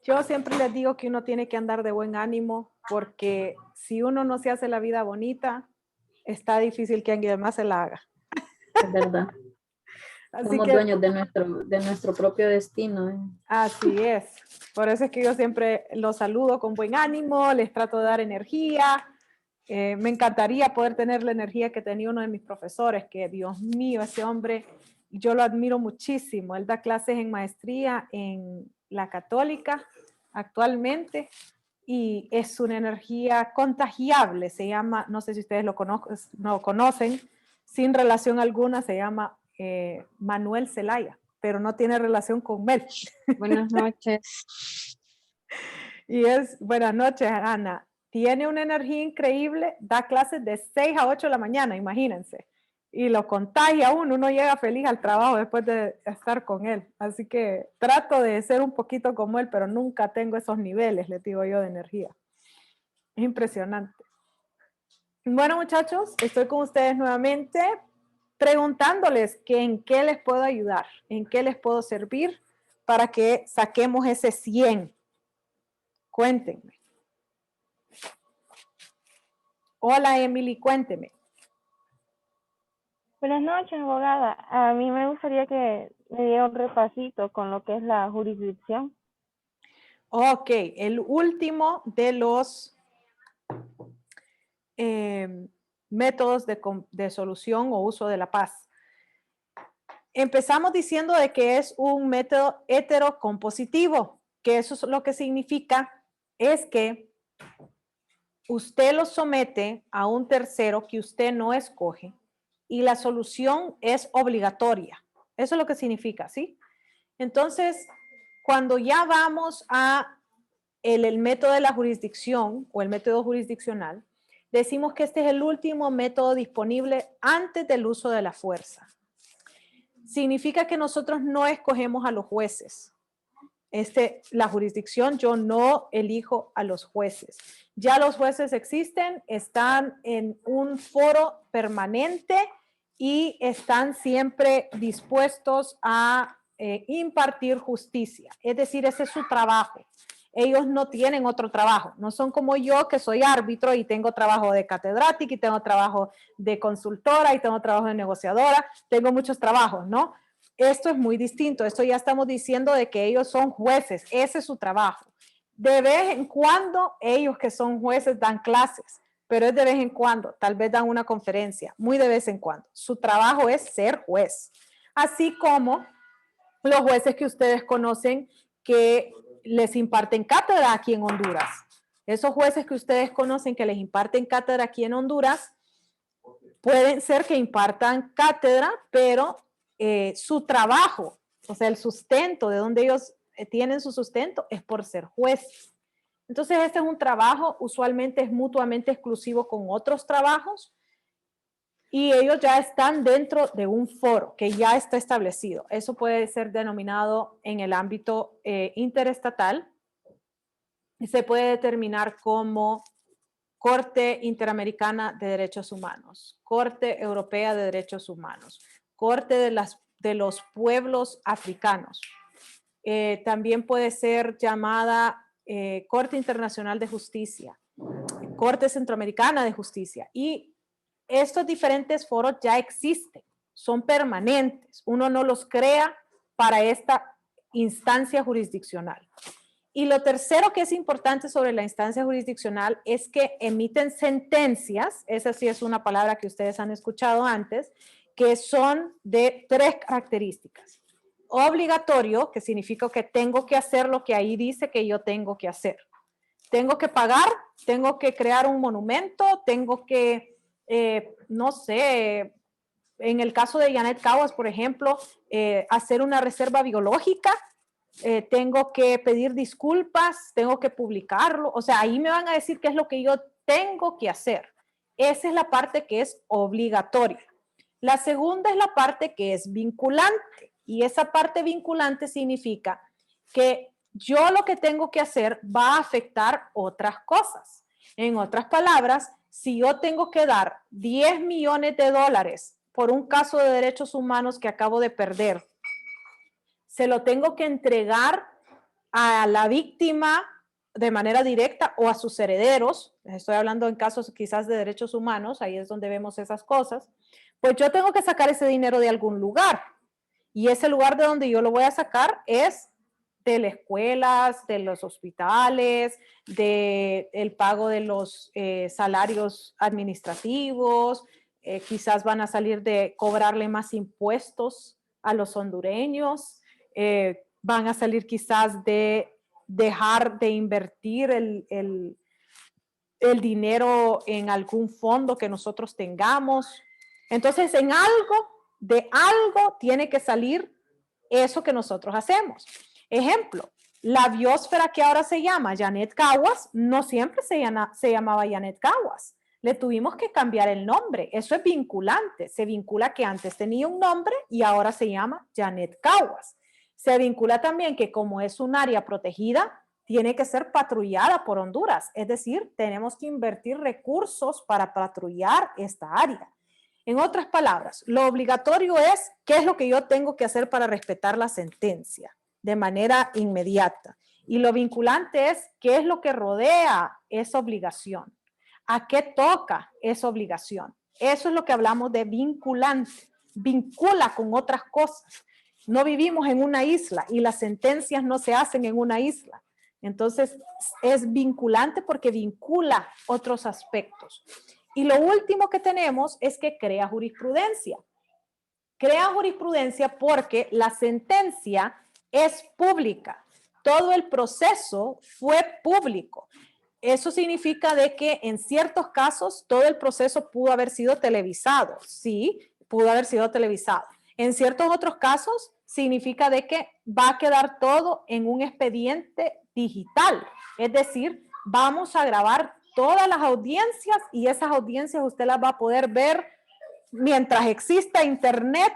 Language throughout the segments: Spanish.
Yo siempre les digo que uno tiene que andar de buen ánimo porque si uno no se hace la vida bonita, está difícil que alguien más se la haga. Es verdad. Así Somos que dueños de nuestro propio destino. así es. Por eso es que yo siempre los saludo con buen ánimo, les trato de dar energía. Me encantaría poder tener la energía que tenía uno de mis profesores, que Dios mío, ese hombre, yo lo admiro muchísimo. Él da clases en maestría en la Católica actualmente y es una energía contagiable. Se llama, no sé si ustedes no conocen, sin relación alguna, se llama Manuel Zelaya, pero no tiene relación con Mel. Buenas noches. Y es, buenas noches, Ana. Tiene una energía increíble, da clases de 6 a 8 de la mañana, imagínense. Y lo contagia uno llega feliz al trabajo después de estar con él. Así que trato de ser un poquito como él, pero nunca tengo esos niveles, les digo yo, de energía. Es impresionante. Bueno, muchachos, estoy con ustedes nuevamente preguntándoles que en qué les puedo ayudar, en qué les puedo servir para que saquemos ese 100. Cuéntenme. Hola, Emily, cuénteme. Buenas noches, abogada. A mí me gustaría que me diera un repasito con lo que es la jurisdicción. Ok, el último de los métodos de solución o uso de la paz. Empezamos diciendo de que es un método heterocompositivo, que eso es lo que significa es que usted lo somete a un tercero que usted no escoge y la solución es obligatoria. Eso es lo que significa, ¿sí? Entonces, cuando ya vamos a el método de la jurisdicción o el método jurisdiccional, decimos que este es el último método disponible antes del uso de la fuerza. Significa que nosotros no escogemos a los jueces. La jurisdicción, yo no elijo a los jueces. Ya los jueces existen, están en un foro permanente y están siempre dispuestos a impartir justicia. Es decir, ese es su trabajo. Ellos no tienen otro trabajo. No son como yo, que soy árbitro y tengo trabajo de catedrática y tengo trabajo de consultora y tengo trabajo de negociadora. Tengo muchos trabajos, ¿no? Esto es muy distinto. Esto ya estamos diciendo de que ellos son jueces. Ese es su trabajo. De vez en cuando, ellos que son jueces dan clases, pero es de vez en cuando. Tal vez dan una conferencia, muy de vez en cuando. Su trabajo es ser juez. Así como los jueces que ustedes conocen que les imparten cátedra aquí en Honduras. Esos jueces que ustedes conocen que les imparten cátedra aquí en Honduras, pueden ser que impartan cátedra, pero su trabajo, o sea, el sustento, de donde ellos tienen su sustento, es por ser juez. Entonces, este es un trabajo, usualmente es mutuamente exclusivo con otros trabajos, y ellos ya están dentro de un foro que ya está establecido. Eso puede ser denominado en el ámbito interestatal y se puede determinar como Corte Interamericana de Derechos Humanos, Corte Europea de Derechos Humanos, Corte de los Pueblos Africanos. También puede ser llamada Corte Internacional de Justicia, Corte Centroamericana de Justicia, y estos diferentes foros ya existen, son permanentes, uno no los crea para esta instancia jurisdiccional. Y lo tercero que es importante sobre la instancia jurisdiccional es que emiten sentencias, esa sí es una palabra que ustedes han escuchado antes, que son de 3 características. Obligatorio, que significa que tengo que hacer lo que ahí dice que yo tengo que hacer. Tengo que pagar, tengo que crear un monumento, tengo que, no sé, en el caso de Janet Caguas, por ejemplo, hacer una reserva biológica, tengo que pedir disculpas, tengo que publicarlo, o sea, ahí me van a decir qué es lo que yo tengo que hacer. Esa es la parte que es obligatoria. La segunda es la parte que es vinculante, y esa parte vinculante significa que yo lo que tengo que hacer va a afectar otras cosas. En otras palabras, si yo tengo que dar 10 millones de dólares por un caso de derechos humanos que acabo de perder, se lo tengo que entregar a la víctima de manera directa o a sus herederos, estoy hablando en casos quizás de derechos humanos, ahí es donde vemos esas cosas, pues yo tengo que sacar ese dinero de algún lugar. Y ese lugar de donde yo lo voy a sacar es de las escuelas, de los hospitales, del pago de los salarios administrativos, quizás van a salir de cobrarle más impuestos a los hondureños, van a salir quizás de dejar de invertir el dinero en algún fondo que nosotros tengamos. Entonces, de algo tiene que salir eso que nosotros hacemos. Ejemplo, la biosfera que ahora se llama Janet Caguas, no siempre se llamaba Janet Caguas. Le tuvimos que cambiar el nombre. Eso es vinculante. Se vincula que antes tenía un nombre y ahora se llama Janet Caguas. Se vincula también que como es un área protegida, tiene que ser patrullada por Honduras. Es decir, tenemos que invertir recursos para patrullar esta área. En otras palabras, lo obligatorio es qué es lo que yo tengo que hacer para respetar la sentencia de manera inmediata. Y lo vinculante es qué es lo que rodea esa obligación. ¿A qué toca esa obligación? Eso es lo que hablamos de vinculante. Vincula con otras cosas. No vivimos en una isla y las sentencias no se hacen en una isla. Entonces, es vinculante porque vincula otros aspectos. Y lo último que tenemos es que crea jurisprudencia. Crea jurisprudencia porque la sentencia es pública. Todo el proceso fue público. Eso significa de que en ciertos casos todo el proceso pudo haber sido televisado. Sí, pudo haber sido televisado. En ciertos otros casos significa de que va a quedar todo en un expediente digital. Es decir, vamos a grabar todas las audiencias y esas audiencias usted las va a poder ver mientras exista internet.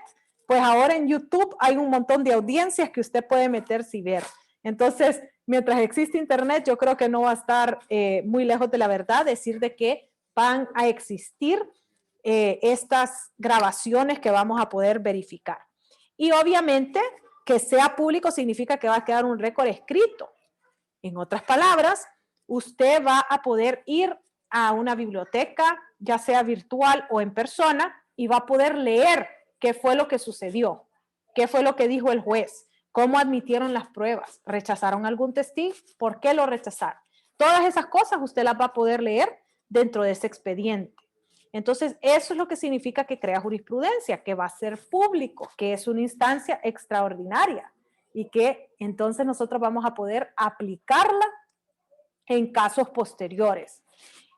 Pues ahora en YouTube hay un montón de audiencias que usted puede meterse y ver. Entonces, mientras existe internet, yo creo que no va a estar muy lejos de la verdad decir de que van a existir estas grabaciones que vamos a poder verificar. Y obviamente que sea público significa que va a quedar un récord escrito. En otras palabras, usted va a poder ir a una biblioteca, ya sea virtual o en persona, y va a poder leer qué fue lo que sucedió, qué fue lo que dijo el juez, cómo admitieron las pruebas, rechazaron algún testigo, por qué lo rechazaron. Todas esas cosas usted las va a poder leer dentro de ese expediente. Entonces, eso es lo que significa que crea jurisprudencia, que va a ser público, que es una instancia extraordinaria y que entonces nosotros vamos a poder aplicarla en casos posteriores.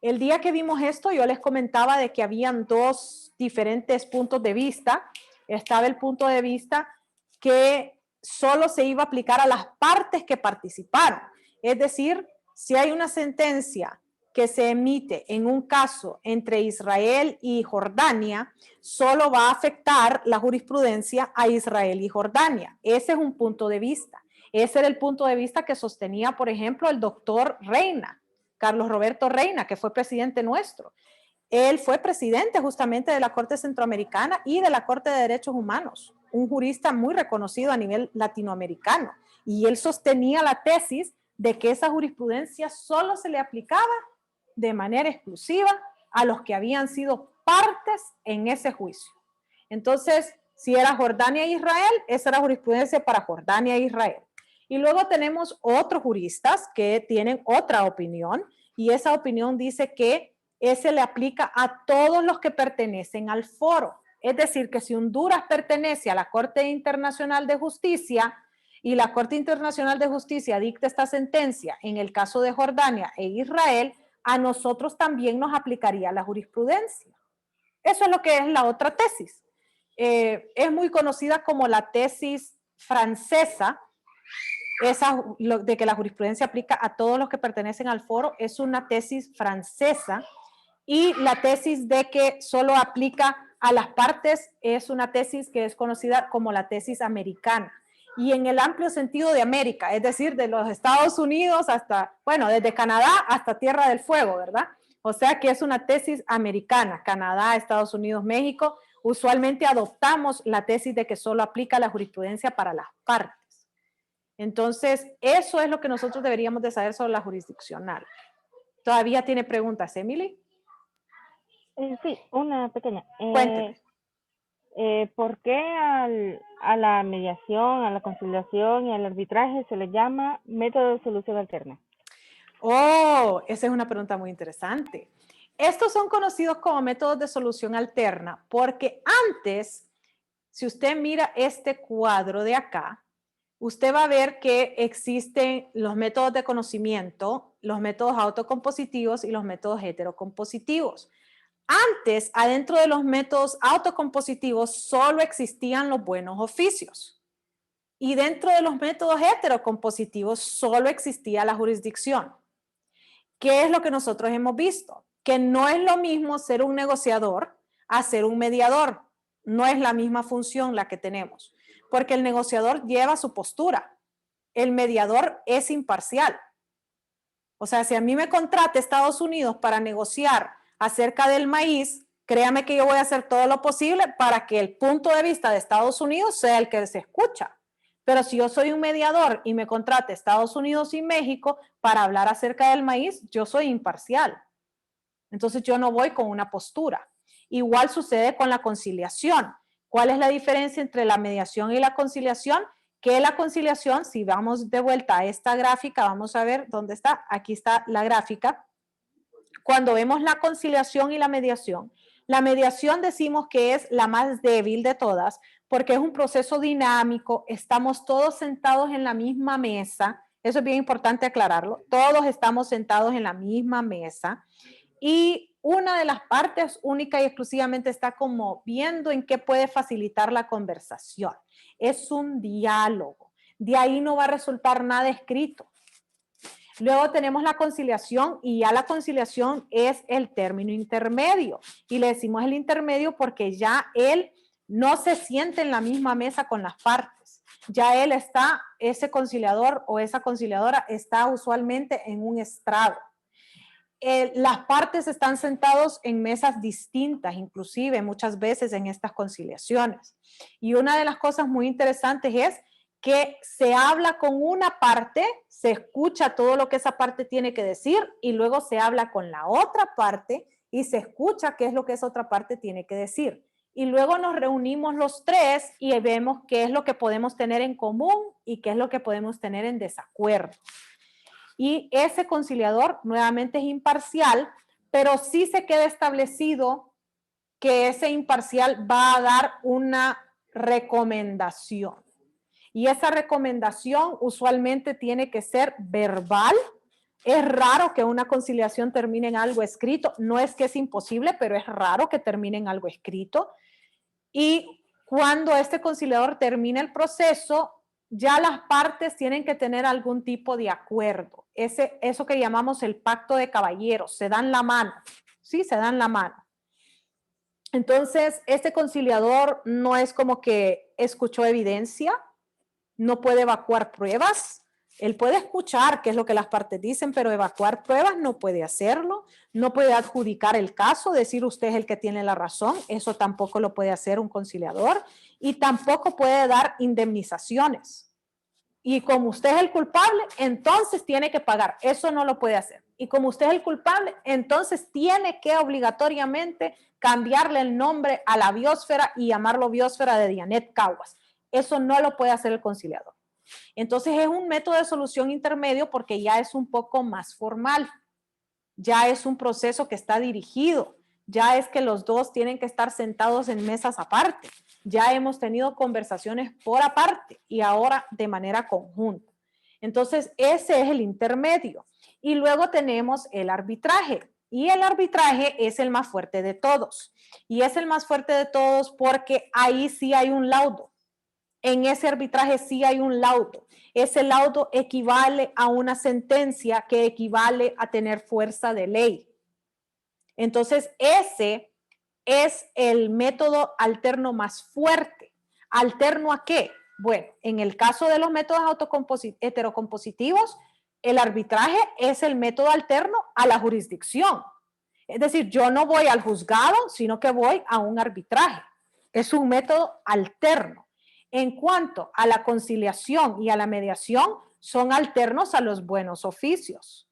El día que vimos esto, yo les comentaba de que habían dos diferentes puntos de vista. Estaba el punto de vista que solo se iba a aplicar a las partes que participaron. Es decir, si hay una sentencia que se emite en un caso entre Israel y Jordania, solo va a afectar la jurisprudencia a Israel y Jordania. Ese es un punto de vista. Ese era el punto de vista que sostenía, por ejemplo, el doctor Reina, Carlos Roberto Reina, que fue presidente nuestro. Él fue presidente justamente de la Corte Centroamericana y de la Corte de Derechos Humanos, un jurista muy reconocido a nivel latinoamericano. Y él sostenía la tesis de que esa jurisprudencia solo se le aplicaba de manera exclusiva a los que habían sido partes en ese juicio. Entonces, si era Jordania e Israel, esa era jurisprudencia para Jordania e Israel. Y luego tenemos otros juristas que tienen otra opinión y esa opinión dice que ese le aplica a todos los que pertenecen al foro. Es decir, que si Honduras pertenece a la Corte Internacional de Justicia y la Corte Internacional de Justicia dicta esta sentencia en el caso de Jordania e Israel, a nosotros también nos aplicaría la jurisprudencia. Eso es lo que es la otra tesis. Es muy conocida como la tesis francesa, esa de que la jurisprudencia aplica a todos los que pertenecen al foro, es una tesis francesa, y la tesis de que solo aplica a las partes es una tesis que es conocida como la tesis americana. Y en el amplio sentido de América, es decir, de los Estados Unidos hasta, bueno, desde Canadá hasta Tierra del Fuego, ¿verdad? O sea que es una tesis americana, Canadá, Estados Unidos, México. Usualmente adoptamos la tesis de que solo aplica la jurisprudencia para las partes. Entonces, eso es lo que nosotros deberíamos de saber sobre la jurisdiccional. ¿Todavía tiene preguntas, Emily? Sí, una pequeña. Cuénteme. ¿Por qué a la mediación, a la conciliación y al arbitraje se le llama método de solución alterna? Oh, esa es una pregunta muy interesante. Estos son conocidos como métodos de solución alterna porque antes, si usted mira este cuadro de acá, usted va a ver que existen los métodos de conocimiento, los métodos autocompositivos y los métodos heterocompositivos. Antes, adentro de los métodos autocompositivos, solo existían los buenos oficios. Y dentro de los métodos heterocompositivos, solo existía la jurisdicción. ¿Qué es lo que nosotros hemos visto? Que no es lo mismo ser un negociador a ser un mediador. No es la misma función la que tenemos, porque el negociador lleva su postura. El mediador es imparcial. O sea, si a mí me contrata Estados Unidos para negociar acerca del maíz, créame que yo voy a hacer todo lo posible para que el punto de vista de Estados Unidos sea el que se escucha. Pero si yo soy un mediador y me contrata Estados Unidos y México para hablar acerca del maíz, yo soy imparcial. Entonces yo no voy con una postura. Igual sucede con la conciliación. ¿Cuál es la diferencia entre la mediación y la conciliación? Que la conciliación, si vamos de vuelta a esta gráfica, vamos a ver dónde está. Aquí está la gráfica. Cuando vemos la conciliación y la mediación decimos que es la más débil de todas porque es un proceso dinámico, estamos todos sentados en la misma mesa, eso es bien importante aclararlo, todos estamos sentados en la misma mesa y una de las partes única y exclusivamente está como viendo en qué puede facilitar la conversación. Es un diálogo, de ahí no va a resultar nada escrito. Luego tenemos la conciliación y ya la conciliación es el término intermedio. Y le decimos el intermedio porque ya él no se siente en la misma mesa con las partes. Ya él está, ese conciliador o esa conciliadora está usualmente en un estrado. Las partes están sentados en mesas distintas, inclusive muchas veces en estas conciliaciones. Y una de las cosas muy interesantes es que se habla con una parte, se escucha todo lo que esa parte tiene que decir y luego se habla con la otra parte y se escucha qué es lo que esa otra parte tiene que decir. Y luego nos reunimos los tres y vemos qué es lo que podemos tener en común y qué es lo que podemos tener en desacuerdo. Y ese conciliador nuevamente es imparcial, pero sí se queda establecido que ese imparcial va a dar una recomendación. Y esa recomendación usualmente tiene que ser verbal. Es raro que una conciliación termine en algo escrito. No es que es imposible, pero es raro que termine en algo escrito. Y cuando este conciliador termina el proceso, ya las partes tienen que tener algún tipo de acuerdo. Eso que llamamos el pacto de caballeros, se dan la mano, ¿sí? Se dan la mano. Entonces, este conciliador no es como que escuchó evidencia, no puede evacuar pruebas, él puede escuchar qué es lo que las partes dicen, pero evacuar pruebas no puede hacerlo, no puede adjudicar el caso, decir usted es el que tiene la razón, eso tampoco lo puede hacer un conciliador y tampoco puede dar indemnizaciones. Y como usted es el culpable, entonces tiene que pagar, eso no lo puede hacer. Y como usted es el culpable, entonces tiene que obligatoriamente cambiarle el nombre a la biosfera y llamarlo biosfera de Dianet Caguas. Eso no lo puede hacer el conciliador. Entonces es un método de solución intermedio porque ya es un poco más formal, ya es un proceso que está dirigido, ya es que los dos tienen que estar sentados en mesas aparte, ya hemos tenido conversaciones por aparte y ahora de manera conjunta. Entonces ese es el intermedio. Y luego tenemos el arbitraje. Y el arbitraje es el más fuerte de todos. Y es el más fuerte de todos porque ahí sí hay un laudo. En ese arbitraje sí hay un laudo. Ese laudo equivale a una sentencia que equivale a tener fuerza de ley. Entonces, ese es el método alterno más fuerte. ¿Alterno a qué? Bueno, en el caso de los métodos heterocompositivos, el arbitraje es el método alterno a la jurisdicción. Es decir, yo no voy al juzgado, sino que voy a un arbitraje. Es un método alterno. En cuanto a la conciliación y a la mediación, son alternos a los buenos oficios.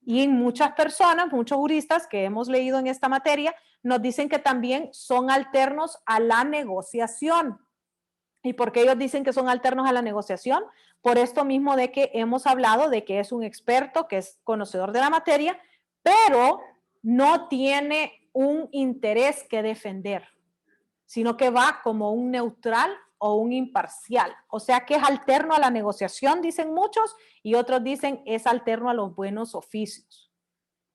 Y muchas personas, muchos juristas que hemos leído en esta materia, nos dicen que también son alternos a la negociación. ¿Y por qué ellos dicen que son alternos a la negociación? Por esto mismo de que hemos hablado de que es un experto, que es conocedor de la materia, pero no tiene un interés que defender, sino que va como un neutral o un imparcial. O sea que es alterno a la negociación, dicen muchos, y otros dicen es alterno a los buenos oficios.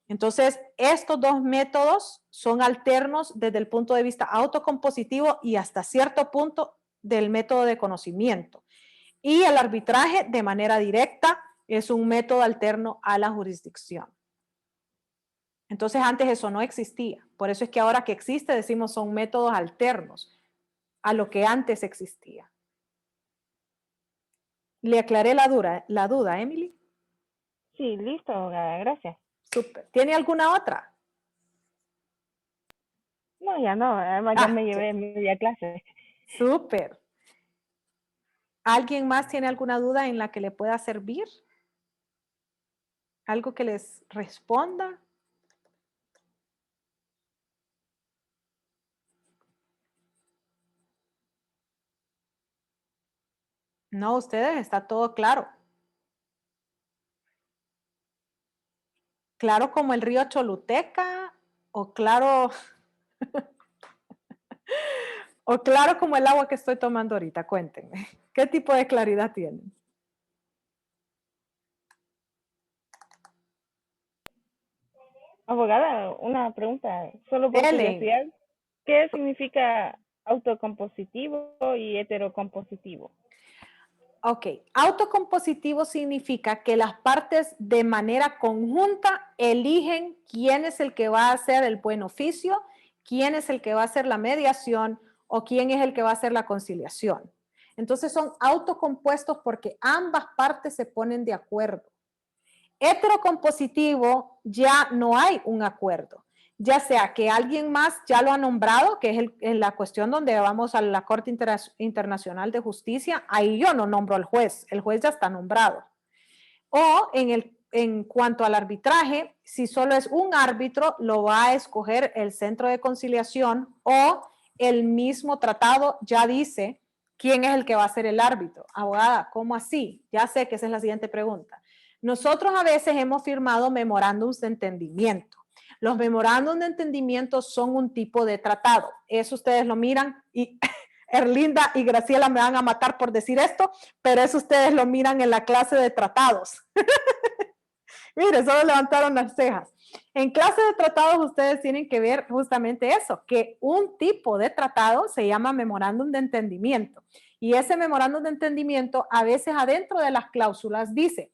Entonces, estos dos métodos son alternos desde el punto de vista autocompositivo y hasta cierto punto del método de conocimiento. Y el arbitraje de manera directa es un método alterno a la jurisdicción. Entonces, antes eso no existía. Por eso es que ahora que existe decimos son métodos alternos a lo que antes existía. ¿Le aclaré la duda, Emily? Sí, listo, abogada, gracias. Súper. ¿Tiene alguna otra? No, ya no, además ya me llevé media clase. Súper. ¿Alguien más tiene alguna duda en la que le pueda servir? ¿Algo que les responda? No, ustedes, está todo claro. Claro como el río Choluteca o claro o claro como el agua que estoy tomando ahorita. Cuéntenme, ¿qué tipo de claridad tienen? Abogada, una pregunta, solo por Ellen, curiosidad, ¿qué significa autocompositivo y heterocompositivo? ok, autocompositivo significa que las partes de manera conjunta eligen quién es el que va a hacer el buen oficio, quién es el que va a hacer la mediación o quién es el que va a hacer la conciliación. Entonces son autocompuestos porque ambas partes se ponen de acuerdo. Heterocompositivo ya no hay un acuerdo, ya sea que alguien más ya lo ha nombrado, que es en la cuestión donde vamos a la Corte Internacional de Justicia, ahí yo no nombro al juez, el juez ya está nombrado. O en cuanto al arbitraje, si solo es un árbitro, lo va a escoger el centro de conciliación o el mismo tratado ya dice quién es el que va a ser el árbitro. Abogada, ¿cómo así? Ya sé que esa es la siguiente pregunta. Nosotros a veces hemos firmado memorándums de entendimiento. Los memorándums de entendimiento son un tipo de tratado. Eso ustedes lo miran y Erlinda y Graciela me van a matar por decir esto, pero eso ustedes lo miran en la clase de tratados. Mire, solo levantaron las cejas. En clase de tratados ustedes tienen que ver justamente eso, que un tipo de tratado se llama memorándum de entendimiento. Y ese memorándum de entendimiento a veces adentro de las cláusulas dice,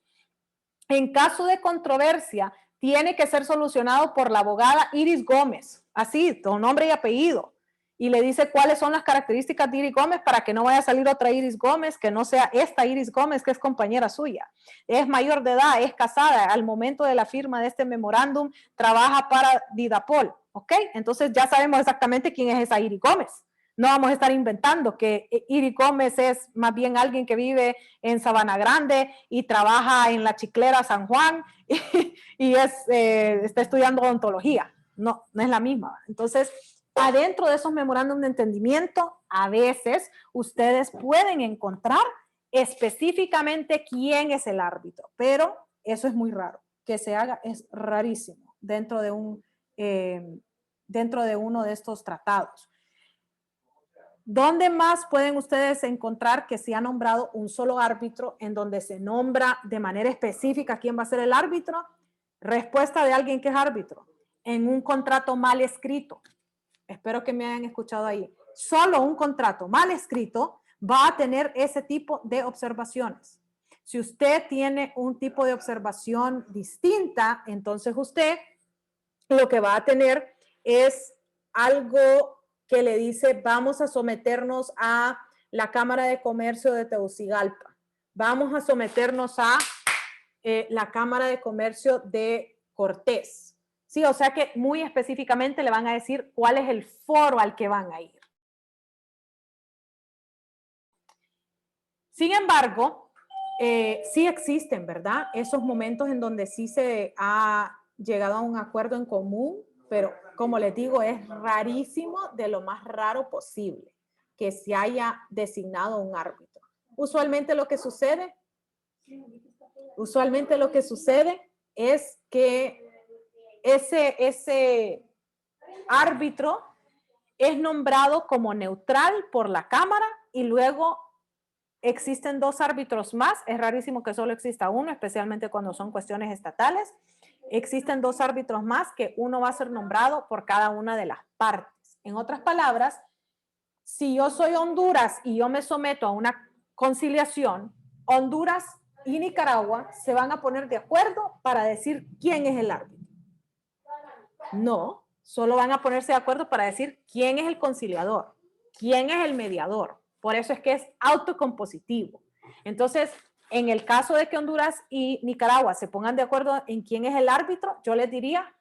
en caso de controversia, tiene que ser solucionado por la abogada Iris Gómez, así, con nombre y apellido. Y le dice cuáles son las características de Iris Gómez para que no vaya a salir otra Iris Gómez, que no sea esta Iris Gómez, que es compañera suya. Es mayor de edad, es casada, al momento de la firma de este memorándum trabaja para Didapol, ¿ok? Entonces ya sabemos exactamente quién es esa Iris Gómez. No vamos a estar inventando que Iris Gómez es más bien alguien que vive en Sabana Grande y trabaja en la Chiclera San Juan y está estudiando odontología. No, no es la misma. Entonces, adentro de esos memorándum de entendimiento, a veces ustedes pueden encontrar específicamente quién es el árbitro, pero eso es muy raro. Que se haga, es rarísimo dentro de uno de estos tratados. ¿Dónde más pueden ustedes encontrar que se ha nombrado un solo árbitro en donde se nombra de manera específica quién va a ser el árbitro? Respuesta de alguien que es árbitro. En un contrato mal escrito. Espero que me hayan escuchado ahí. Solo un contrato mal escrito va a tener ese tipo de observaciones. Si usted tiene un tipo de observación distinta, entonces usted lo que va a tener es algo que le dice vamos a someternos a la Cámara de Comercio de Tegucigalpa, vamos a someternos a la Cámara de Comercio de Cortés. Sí, o sea que muy específicamente le van a decir cuál es el foro al que van a ir. Sin embargo, sí existen, ¿verdad? Esos momentos en donde sí se ha llegado a un acuerdo en común, pero como les digo, es rarísimo, de lo más raro posible, que se haya designado un árbitro. Usualmente lo que sucede es que ese árbitro es nombrado como neutral por la Cámara y luego existen dos árbitros más. Es rarísimo que solo exista uno, especialmente cuando son cuestiones estatales. Existen dos árbitros más que uno va a ser nombrado por cada una de las partes. En otras palabras, si yo soy Honduras y yo me someto a una conciliación, Honduras y Nicaragua se van a poner de acuerdo para decir quién es el árbitro. No, solo van a ponerse de acuerdo para decir quién es el conciliador, quién es el mediador. Por eso es que es autocompositivo. Entonces, en el caso de que Honduras y Nicaragua se pongan de acuerdo en quién es el árbitro, yo les diría,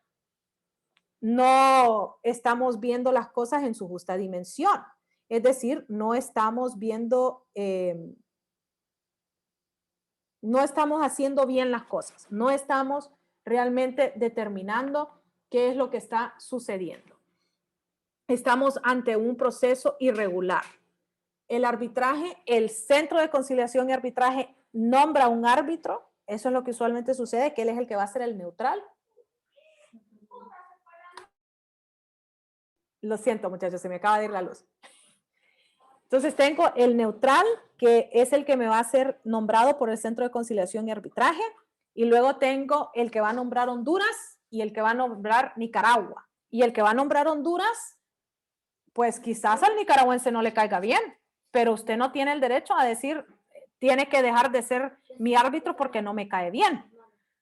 no estamos viendo las cosas en su justa dimensión. Es decir, no estamos viendo, no estamos haciendo bien las cosas. No estamos realmente determinando qué es lo que está sucediendo. Estamos ante un proceso irregular. El arbitraje, el Centro de Conciliación y Arbitraje nombra un árbitro. Eso es lo que usualmente sucede, que él es el que va a ser el neutral. Lo siento, muchachos, se me acaba de ir la luz. Entonces tengo el neutral, que es el que me va a ser nombrado por el Centro de Conciliación y Arbitraje, y luego tengo el que va a nombrar Honduras y el que va a nombrar Nicaragua. Y el que va a nombrar Honduras, pues quizás al nicaragüense no le caiga bien, pero usted no tiene el derecho a decir, tiene que dejar de ser mi árbitro porque no me cae bien.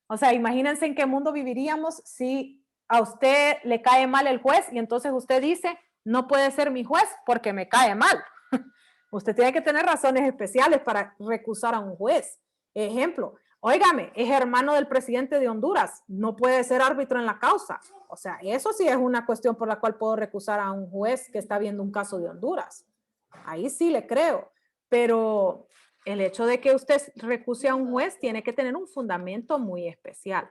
O sea, imagínense en qué mundo viviríamos si a usted le cae mal el juez y entonces usted dice, no puede ser mi juez porque me cae mal. Usted tiene que tener razones especiales para recusar a un juez. Ejemplo, óigame, es hermano del presidente de Honduras, no puede ser árbitro en la causa. O sea, eso sí es una cuestión por la cual puedo recusar a un juez que está viendo un caso de Honduras. Ahí sí le creo, pero el hecho de que usted recuse a un juez tiene que tener un fundamento muy especial.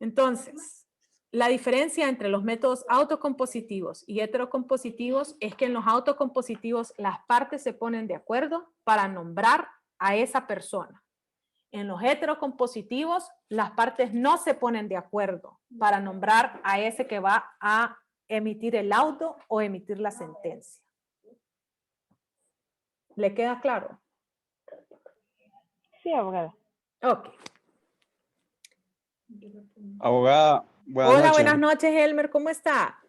Entonces, la diferencia entre los métodos autocompositivos y heterocompositivos es que en los autocompositivos las partes se ponen de acuerdo para nombrar a esa persona. En los heterocompositivos las partes no se ponen de acuerdo para nombrar a ese que va a emitir el laudo o emitir la sentencia. ¿Le queda claro? Sí, abogada. Ok. Abogada, buenas Hola, noches. buenas noches, Elmer. ¿Cómo está?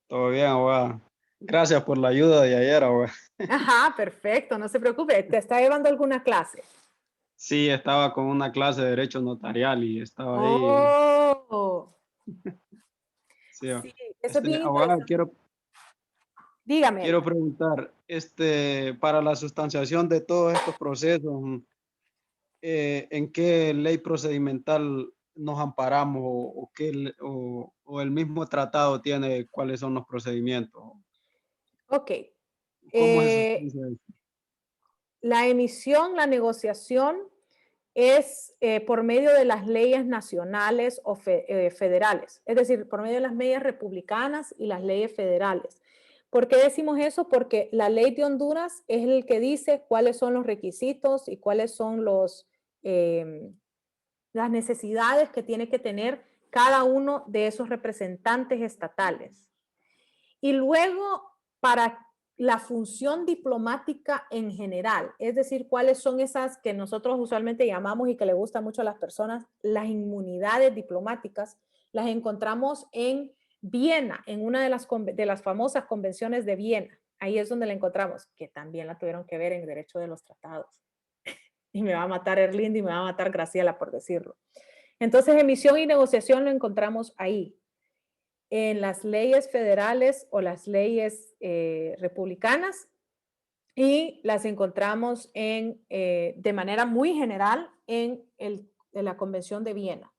Todo bien, abogada. Gracias por la ayuda de ayer, abogada. Ajá, perfecto. No se preocupe. ¿Te está llevando alguna clase? Sí, estaba con una clase de Derecho Notarial y estaba ahí. Oh, Sí, sí, eso es bien abogada, interesante. Dígame. quiero preguntar, para la sustanciación de todos estos procesos, ¿en qué ley procedimental nos amparamos o el mismo tratado tiene cuáles son los procedimientos? Ok. ¿Cómo se sustancia eso? La emisión, la negociación es por medio de las leyes nacionales o federales, es decir, por medio de las leyes republicanas y las leyes federales. ¿Por qué decimos eso? Porque la ley de Honduras es el que dice cuáles son los requisitos y cuáles son las necesidades que tiene que tener cada uno de esos representantes estatales. Y luego, para la función diplomática en general, es decir, cuáles son esas que nosotros usualmente llamamos y que le gusta mucho a las personas, las inmunidades diplomáticas, las encontramos en Viena, en una de las famosas convenciones de Viena. Ahí es donde la encontramos, que también la tuvieron que ver en Derecho de los Tratados. Y me va a matar Erlinda y me va a matar Graciela por decirlo. Entonces, emisión y negociación lo encontramos ahí. En las leyes federales o las leyes republicanas, y las encontramos de manera muy general en la Convención de Viena.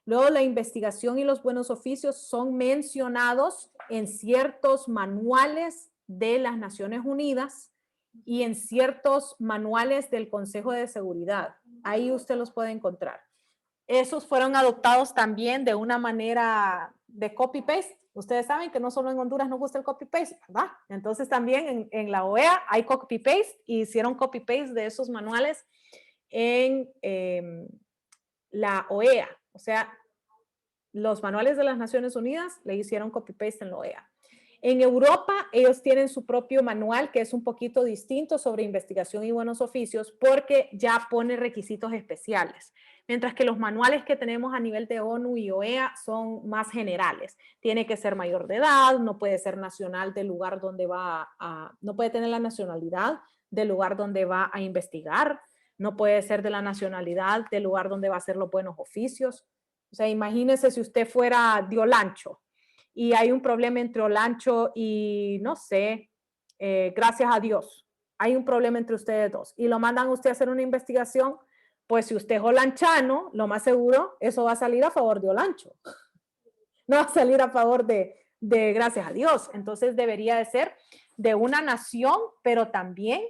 Luego, la investigación y los buenos oficios son mencionados en ciertos manuales de las Naciones Unidas y en ciertos manuales del Consejo de Seguridad. Ahí usted los puede encontrar. Esos fueron adoptados también de una manera de copy-paste. Ustedes saben que no solo en Honduras nos gusta el copy-paste, ¿verdad? Entonces también en la OEA hay copy-paste y hicieron copy-paste de esos manuales en la OEA. O sea, los manuales de las Naciones Unidas le hicieron copy-paste en la OEA. En Europa, ellos tienen su propio manual que es un poquito distinto sobre investigación y buenos oficios porque ya pone requisitos especiales. Mientras que los manuales que tenemos a nivel de ONU y OEA son más generales. Tiene que ser mayor de edad, no puede ser nacional del lugar donde va no puede tener la nacionalidad del lugar donde va a investigar, no puede ser de la nacionalidad del lugar donde va a hacer los buenos oficios. O sea, imagínese si usted fuera de Olancho y hay un problema entre Olancho y, no sé, gracias a Dios, hay un problema entre ustedes dos y lo mandan a usted a hacer una investigación, pues si usted es olanchano, lo más seguro, eso va a salir a favor de Olancho. No va a salir a favor de gracias a Dios. Entonces debería de ser de una nación, pero también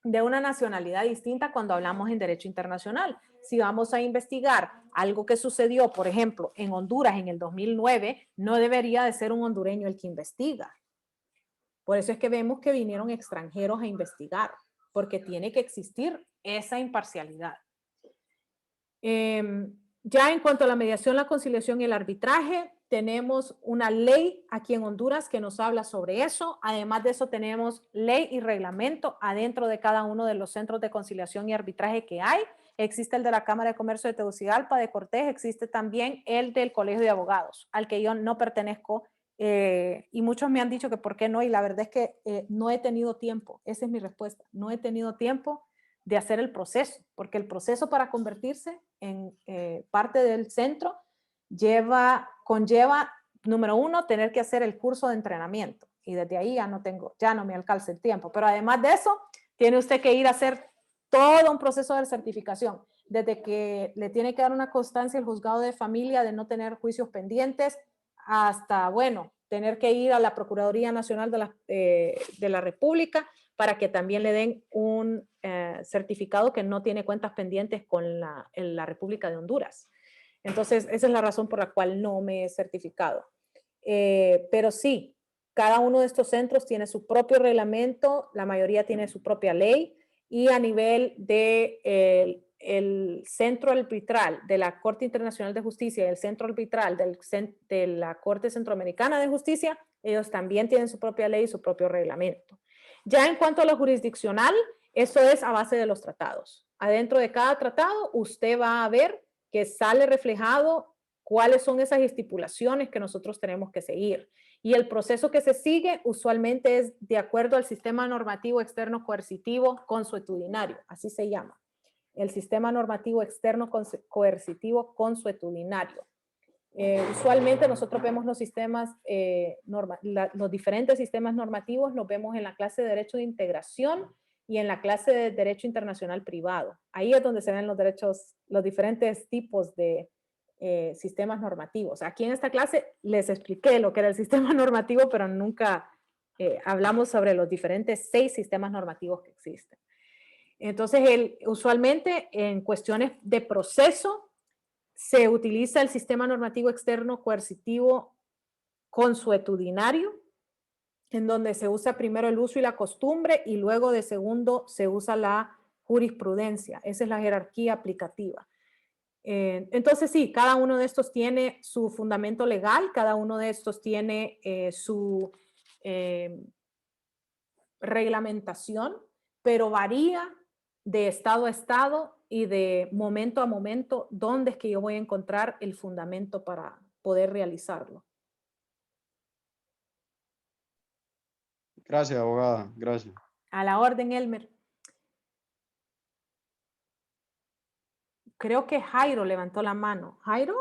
de una nacionalidad distinta cuando hablamos en derecho internacional. Si vamos a investigar algo que sucedió, por ejemplo, en Honduras en el 2009, no debería de ser un hondureño el que investiga. Por eso es que vemos que vinieron extranjeros a investigar, porque tiene que existir esa imparcialidad. Ya en cuanto a la mediación, la conciliación y el arbitraje, tenemos una ley aquí en Honduras que nos habla sobre eso. Además de eso, tenemos ley y reglamento adentro de cada uno de los centros de conciliación y arbitraje que hay. Existe el de la Cámara de Comercio de Tegucigalpa, de Cortés, existe también el del Colegio de Abogados, al que yo no pertenezco, y muchos me han dicho que por qué no, y la verdad es que no he tenido tiempo. Esa es mi respuesta. No he tenido tiempo de hacer el proceso, porque el proceso para convertirse en parte del centro conlleva, número uno, tener que hacer el curso de entrenamiento, y desde ahí ya no me alcanza el tiempo, pero además de eso, tiene usted que ir a hacer todo un proceso de certificación, desde que le tiene que dar una constancia al juzgado de familia de no tener juicios pendientes, hasta, bueno, tener que ir a la Procuraduría Nacional de la República para que también le den un certificado que no tiene cuentas pendientes con la República de Honduras. Entonces, esa es la razón por la cual no me he certificado. Pero sí, cada uno de estos centros tiene su propio reglamento, la mayoría tiene su propia ley, y a nivel de el centro arbitral de la Corte Internacional de Justicia y el centro arbitral de la Corte Centroamericana de Justicia, ellos también tienen su propia ley y su propio reglamento. Ya en cuanto a lo jurisdiccional, eso es a base de los tratados. Adentro de cada tratado, usted va a ver que sale reflejado cuáles son esas estipulaciones que nosotros tenemos que seguir. Y el proceso que se sigue usualmente es de acuerdo al sistema normativo externo coercitivo consuetudinario, así se llama. El sistema normativo externo coercitivo consuetudinario. Usualmente nosotros vemos los sistemas, los diferentes sistemas normativos, los vemos en la clase de Derecho de Integración y en la clase de Derecho Internacional Privado. Ahí es donde se ven los diferentes tipos de sistemas normativos. Aquí en esta clase les expliqué lo que era el sistema normativo, pero nunca hablamos sobre los diferentes 6 sistemas normativos que existen. Entonces, usualmente en cuestiones de proceso, se utiliza el sistema normativo externo coercitivo consuetudinario, en donde se usa primero el uso y la costumbre y luego de segundo se usa la jurisprudencia. Esa es la jerarquía aplicativa. Entonces sí, cada uno de estos tiene su fundamento legal, cada uno de estos tiene su reglamentación, pero varía de estado a estado y de momento a momento dónde es que yo voy a encontrar el fundamento para poder realizarlo. Gracias, abogada. Gracias. A la orden, Elmer. Creo que Jairo levantó la mano. ¿Jairo?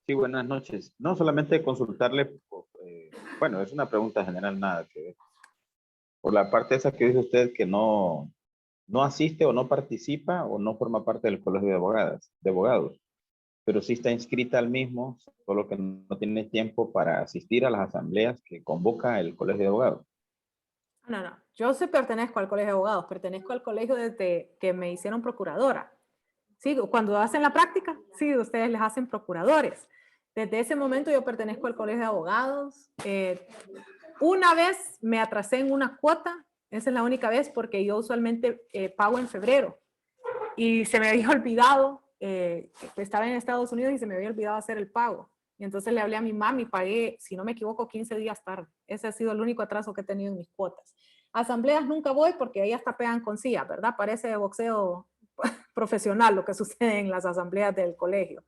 Sí, buenas noches. No, solamente consultarle, bueno, es una pregunta general, nada que ver. Por la parte esa que dice usted que no asiste o no participa o no forma parte del colegio de abogados, pero sí está inscrita al mismo, solo que no tiene tiempo para asistir a las asambleas que convoca el colegio de abogados. No, no. Yo sí pertenezco al colegio de abogados, pertenezco al colegio desde que me hicieron procuradora. Sí, cuando hacen la práctica, sí, ustedes les hacen procuradores. Desde ese momento yo pertenezco al colegio de abogados. Una vez me atrasé en una cuota, esa es la única vez porque yo usualmente pago en febrero y se me había olvidado, estaba en Estados Unidos y se me había olvidado hacer el pago. Y entonces le hablé a mi mamá y pagué, si no me equivoco, 15 días tarde. Ese ha sido el único atraso que he tenido en mis cuotas. Asambleas nunca voy porque ahí hasta pegan con silla, ¿verdad? Parece boxeo profesional lo que sucede en las asambleas del colegio.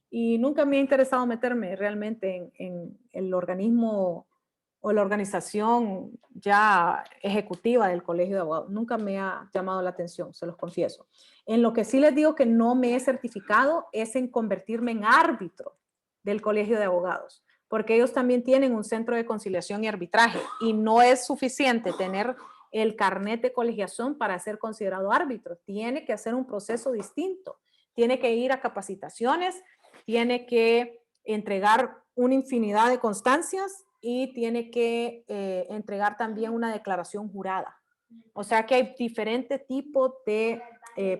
Y nunca me ha interesado meterme realmente en el organismo o la organización ya ejecutiva del colegio de abogados. Nunca me ha llamado la atención, se los confieso. En lo que sí les digo que no me he certificado es en convertirme en árbitro del colegio de abogados, porque ellos también tienen un centro de conciliación y arbitraje y no es suficiente tener el carnet de colegiación para ser considerado árbitro. Tiene que hacer un proceso distinto. Tiene que ir a capacitaciones, tiene que entregar una infinidad de constancias y tiene que entregar también una declaración jurada. O sea que hay diferentes tipos de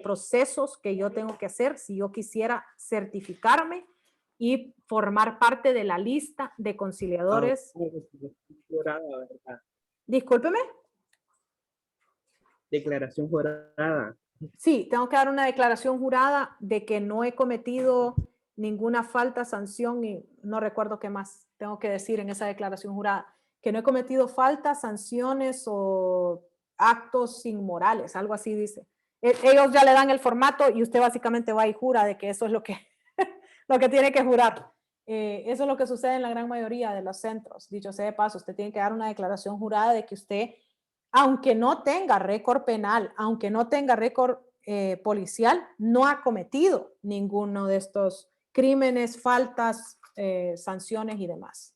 procesos que yo tengo que hacer si yo quisiera certificarme y formar parte de la lista de conciliadores. ¿Verdad? Discúlpeme. Declaración jurada. Sí, tengo que dar una declaración jurada de que no he cometido ninguna falta, sanción y no recuerdo qué más tengo que decir en esa declaración jurada, que no he cometido faltas, sanciones o actos inmorales, algo así dice. Ellos ya le dan el formato y usted básicamente va y jura de que eso es lo que, lo que tiene que jurar. Eso es lo que sucede en la gran mayoría de los centros. Dicho sea de paso, usted tiene que dar una declaración jurada de que usted, aunque no tenga récord penal, aunque no tenga récord policial, no ha cometido ninguno de estos crímenes, faltas, sanciones y demás.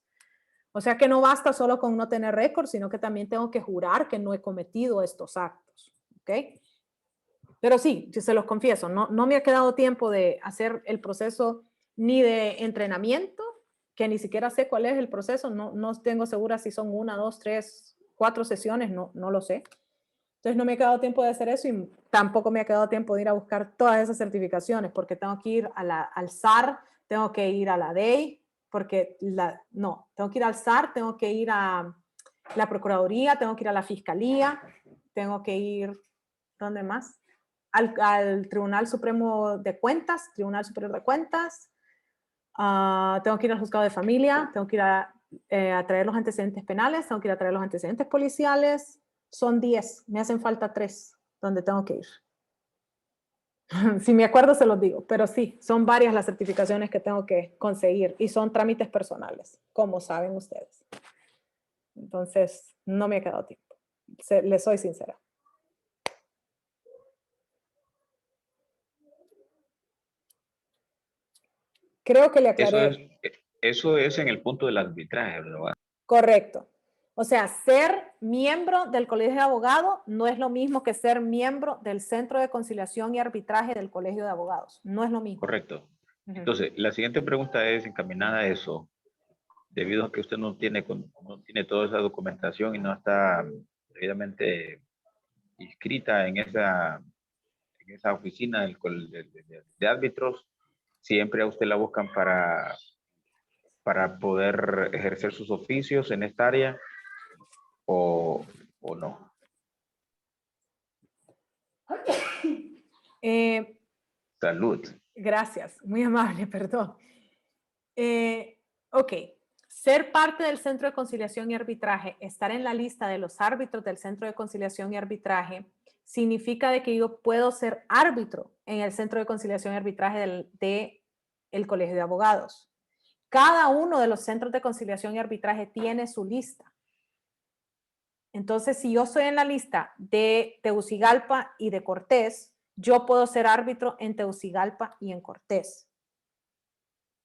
O sea que no basta solo con no tener récord, sino que también tengo que jurar que no he cometido estos actos. ¿Ok? Pero sí, se los confieso, no me ha quedado tiempo de hacer el proceso ni de entrenamiento, que ni siquiera sé cuál es el proceso, no tengo segura si son 1, 2, 3, 4 sesiones, no lo sé. Entonces no me ha quedado tiempo de hacer eso y tampoco me ha quedado tiempo de ir a buscar todas esas certificaciones porque tengo que ir al SAR, tengo que ir a la DEI, porque tengo que ir al SAR, tengo que ir a la Procuraduría, tengo que ir a la Fiscalía, tengo que ir, ¿dónde más? Al Tribunal Supremo de Cuentas, Tribunal Superior de Cuentas, tengo que ir al Juzgado de Familia, tengo que ir a traer los antecedentes penales, tengo que ir a traer los antecedentes policiales. Son 10, me hacen falta 3 donde tengo que ir. Si me acuerdo se los digo, pero sí, son varias las certificaciones que tengo que conseguir y son trámites personales, como saben ustedes. Entonces, no me ha quedado tiempo. Les soy sincera. Creo que le aclaré. Eso es en el punto del arbitraje, ¿verdad? Correcto. O sea, ser miembro del colegio de abogados no es lo mismo que ser miembro del Centro de Conciliación y Arbitraje del Colegio de Abogados. No es lo mismo. Correcto. Entonces, la siguiente pregunta es encaminada a eso, debido a que usted no tiene toda esa documentación y no está debidamente inscrita en esa oficina de árbitros, siempre a usted la buscan para poder ejercer sus oficios en esta área o no. Salud. Gracias, muy amable, perdón. Ok, ser parte del Centro de Conciliación y Arbitraje, estar en la lista de los árbitros del Centro de Conciliación y Arbitraje, significa de que yo puedo ser árbitro en el Centro de Conciliación y Arbitraje del Colegio de Abogados. Cada uno de los centros de conciliación y arbitraje tiene su lista. Entonces, si yo estoy en la lista de Tegucigalpa y de Cortés, yo puedo ser árbitro en Tegucigalpa y en Cortés.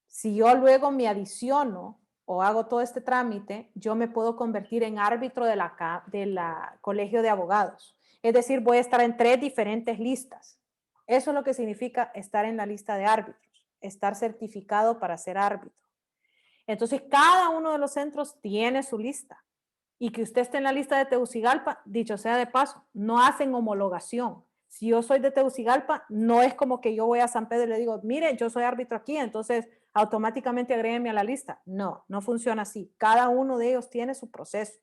Si yo luego me adiciono o hago todo este trámite, yo me puedo convertir en árbitro de la Colegio de Abogados. Es decir, voy a estar en 3 diferentes listas. Eso es lo que significa estar en la lista de árbitros, estar certificado para ser árbitro. Entonces, cada uno de los centros tiene su lista. y que usted esté en la lista de Tegucigalpa, dicho sea de paso, no hacen homologación. Si yo soy de Tegucigalpa, no es como que yo voy a San Pedro y le digo, mire, yo soy árbitro aquí, entonces automáticamente agréguenme a la lista. No, no funciona así. Cada uno de ellos tiene su proceso.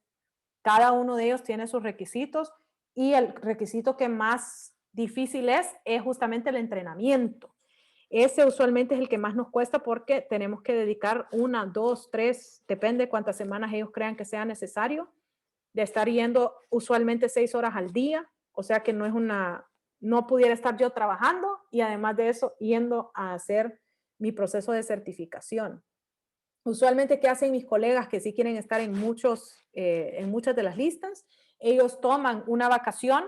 Cada uno de ellos tiene sus requisitos y el requisito que más difícil es justamente el entrenamiento. Ese usualmente es el que más nos cuesta porque tenemos que dedicar 1, 2, 3, depende cuántas semanas ellos crean que sea necesario, de estar yendo usualmente 6 horas al día, o sea que no es no pudiera estar yo trabajando y además de eso yendo a hacer mi proceso de certificación. Usualmente, ¿qué hacen mis colegas que sí quieren estar en muchas de las listas? Ellos toman una vacación,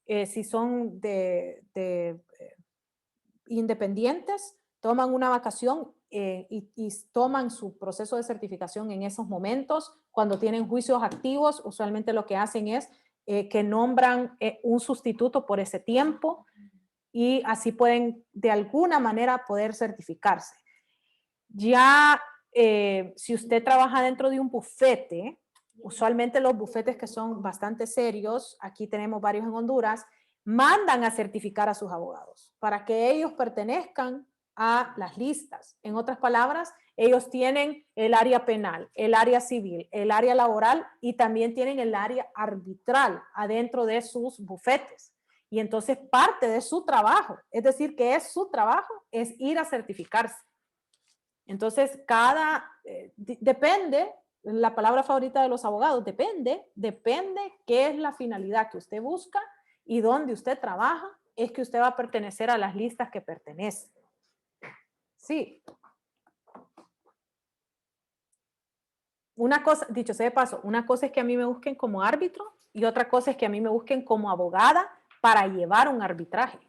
si son independientes, toman una vacación y toman su proceso de certificación en esos momentos. Cuando tienen juicios activos, usualmente lo que hacen es que nombran un sustituto por ese tiempo y así pueden de alguna manera poder certificarse. Ya si usted trabaja dentro de un bufete, usualmente los bufetes que son bastante serios, aquí tenemos varios en Honduras, mandan a certificar a sus abogados para que ellos pertenezcan a las listas. En otras palabras, ellos tienen el área penal, el área civil, el área laboral y también tienen el área arbitral adentro de sus bufetes. Y entonces parte de su trabajo, es decir, que es su trabajo, es ir a certificarse. Entonces, depende, la palabra favorita de los abogados, depende qué es la finalidad que usted busca y dónde usted trabaja, es que usted va a pertenecer a las listas que pertenece. Sí. Una cosa, dicho sea de paso, una cosa es que a mí me busquen como árbitro y otra cosa es que a mí me busquen como abogada para llevar un arbitraje.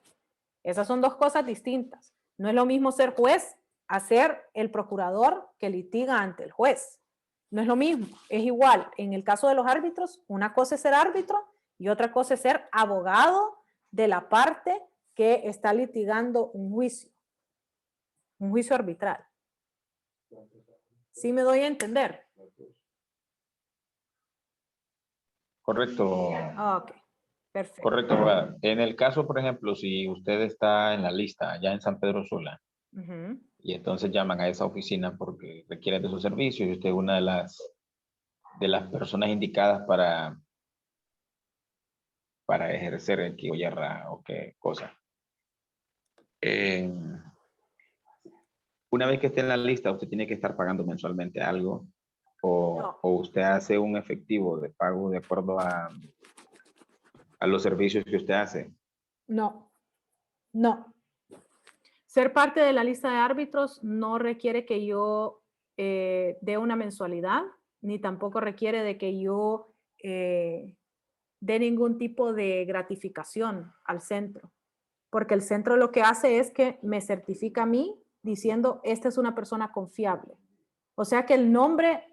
Esas son dos cosas distintas. No es lo mismo ser juez a ser el procurador que litiga ante el juez. No es lo mismo, es igual. En el caso de los árbitros, una cosa es ser árbitro y otra cosa es ser abogado de la parte que está litigando un juicio arbitral. ¿Sí me doy a entender? Correcto. Ok, perfecto. Correcto, abogada. En el caso, por ejemplo, si usted está en la lista allá en San Pedro Sula Uh-huh. y entonces llaman a esa oficina porque requieren de sus servicios y usted es una de las personas indicadas para ejercer el guerra o qué cosa. Una vez que esté en la lista, usted tiene que estar pagando mensualmente algo o usted hace un efectivo de pago de acuerdo a los servicios que usted hace. No. Ser parte de la lista de árbitros no requiere que yo dé una mensualidad, ni tampoco requiere de que yo dé ningún tipo de gratificación al centro, porque el centro lo que hace es que me certifica a mí diciendo, esta es una persona confiable. O sea que el nombre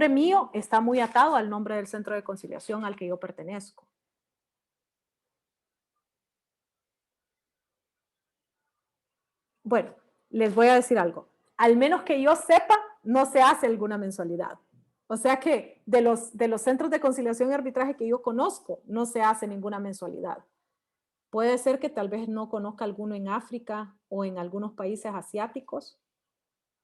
mío está muy atado al nombre del centro de conciliación al que yo pertenezco. Bueno, les voy a decir algo. Al menos que yo sepa, no se hace alguna mensualidad. O sea que de los centros de conciliación y arbitraje que yo conozco, no se hace ninguna mensualidad. Puede ser que tal vez no conozca alguno en África o en algunos países asiáticos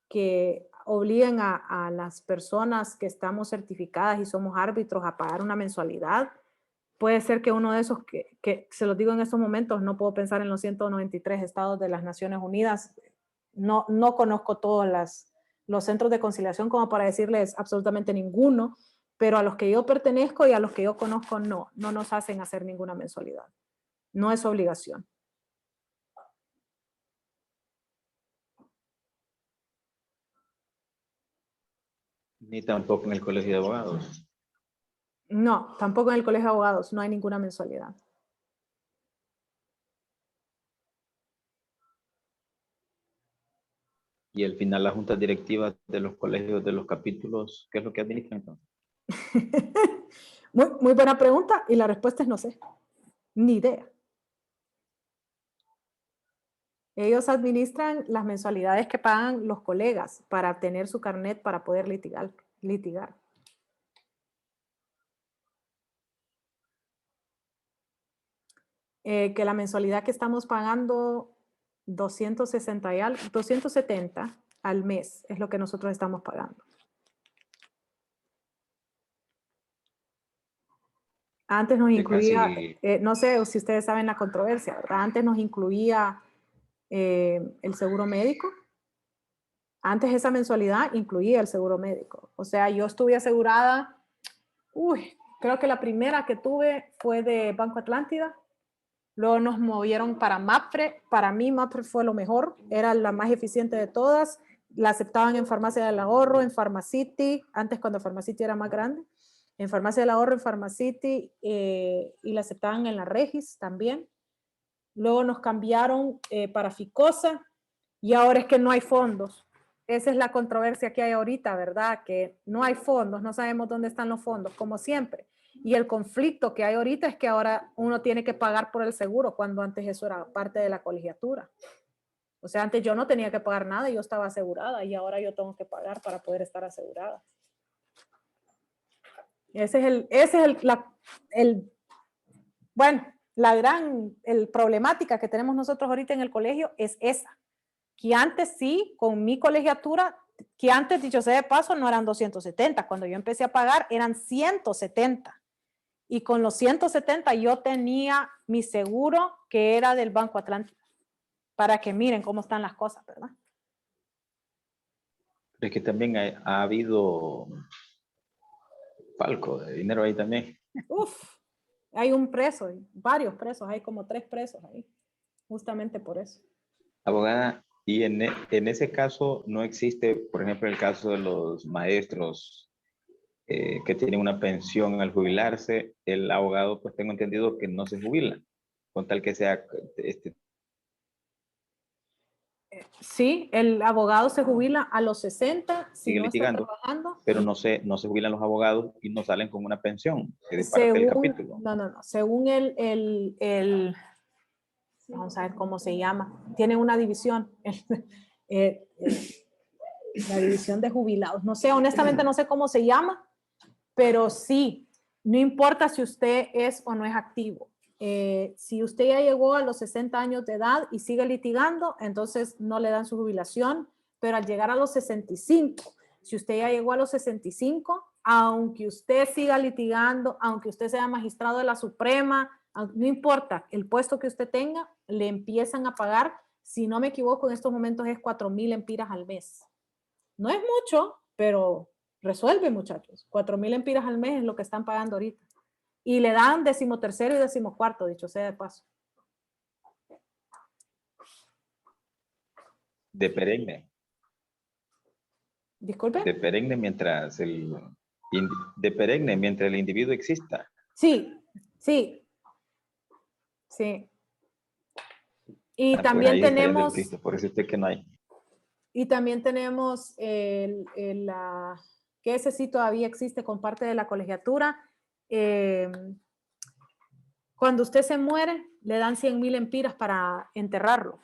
que obliguen a las personas que estamos certificadas y somos árbitros a pagar una mensualidad. Puede ser que uno de esos, que se los digo en estos momentos, no puedo pensar en los 193 estados de las Naciones Unidas, no conozco todos los centros de conciliación como para decirles absolutamente ninguno, pero a los que yo pertenezco y a los que yo conozco no nos hacen hacer ninguna mensualidad. No es obligación. Ni tampoco en el colegio de abogados. No, tampoco en el colegio de abogados no hay ninguna mensualidad. Y al final las juntas directivas de los colegios, de los capítulos, ¿qué es lo que administran entonces? Muy buena pregunta y la respuesta es no sé, ni idea. Ellos administran las mensualidades que pagan los colegas para tener su carnet para poder litigar. que la mensualidad que estamos pagando 260 y algo, 270 al mes es lo que nosotros estamos pagando. Antes nos De incluía, casi- no sé si ustedes saben la controversia, ¿verdad? Antes nos incluía el seguro médico. Antes esa mensualidad incluía el seguro médico. O sea, yo estuve asegurada, creo que la primera que tuve fue de Banco Atlántida. Luego nos movieron para MAPFRE. Para mí MAPFRE fue lo mejor, era la más eficiente de todas. La aceptaban en Farmacia del Ahorro, en Pharmacity, antes cuando Pharmacity era más grande. En Farmacia del Ahorro, en Pharmacity, y la aceptaban en la Regis también. Luego nos cambiaron para Ficosa y ahora es que no hay fondos. Esa es la controversia que hay ahorita, ¿verdad? Que no hay fondos, no sabemos dónde están los fondos, como siempre. Y el conflicto que hay ahorita es que ahora uno tiene que pagar por el seguro, cuando antes eso era parte de la colegiatura. O sea, antes yo no tenía que pagar nada y yo estaba asegurada y ahora yo tengo que pagar para poder estar asegurada. Bueno, el problemática que tenemos nosotros ahorita en el colegio es esa, que antes sí, con mi colegiatura, que antes, dicho sea de paso, no eran 270, cuando yo empecé a pagar eran 170, y con los 170 yo tenía mi seguro que era del Banco Atlántico, para que miren cómo están las cosas, ¿verdad? Es que también ha habido palco de dinero ahí también. Uf, hay un preso, varios presos, hay como 3 presos ahí, justamente por eso. Abogada, y en ese caso no existe, por ejemplo, el caso de los maestros que tienen una pensión al jubilarse, el abogado, pues tengo entendido que no se jubila, con tal que sea, Sí, el abogado se jubila a los 60 si sigue no está litigando, trabajando. pero no se jubilan los abogados y no salen con una pensión de parte del Según, capítulo. no, según vamos a ver cómo se llama, tiene una división, eh, la división de jubilados. No sé, honestamente no sé cómo se llama, pero sí, no importa si usted es o no es activo. Si usted ya llegó a los 60 años de edad y sigue litigando, entonces no le dan su jubilación, pero al llegar a los 65, si usted ya llegó a los 65, aunque usted siga litigando, aunque usted sea magistrado de la Suprema, no importa el puesto que usted tenga, le empiezan a pagar, si no me equivoco, en estos momentos es 4,000 empiras al mes. No es mucho, pero resuelve, muchachos. 4,000 empiras al mes es lo que están pagando ahorita. Y le dan 13º y 14º, dicho sea de paso. De perenne. Disculpe. De perenne mientras de perenne mientras el individuo exista. Sí, sí, sí. Y Pues también ahí estarían del tenemos, Cristo, por eso usted que no hay. y también tenemos que ese sí todavía existe con parte de la colegiatura. Cuando usted se muere, le dan 100,000 empiras para enterrarlo.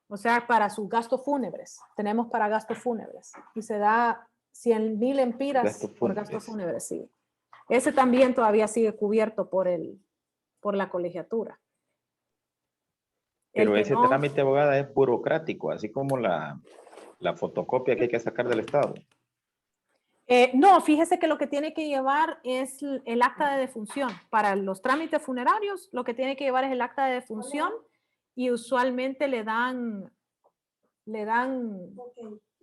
O sea, para sus gastos fúnebres. Tenemos para gastos fúnebres. Y se da 100,000 empiras Gastos por fúnebres. gastos fúnebres, sí. Ese también todavía sigue cubierto por la colegiatura. Pero Que ese no, trámite, abogada, es burocrático, así como la fotocopia que hay que sacar del Estado. no, fíjese que lo que tiene que llevar es el acta de defunción. Para los trámites funerarios, lo que tiene que llevar es el acta de defunción y usualmente le dan,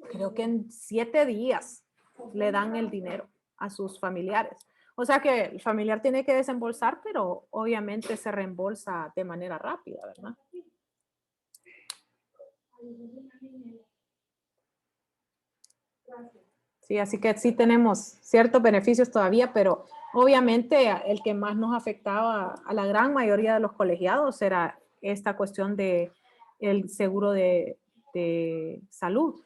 creo que en 7 días le dan el dinero a sus familiares. O sea que el familiar tiene que desembolsar, pero obviamente se reembolsa de manera rápida, ¿verdad? Sí, así que sí tenemos ciertos beneficios todavía, pero obviamente el que más nos afectaba a la gran mayoría de los colegiados era esta cuestión de el seguro de salud.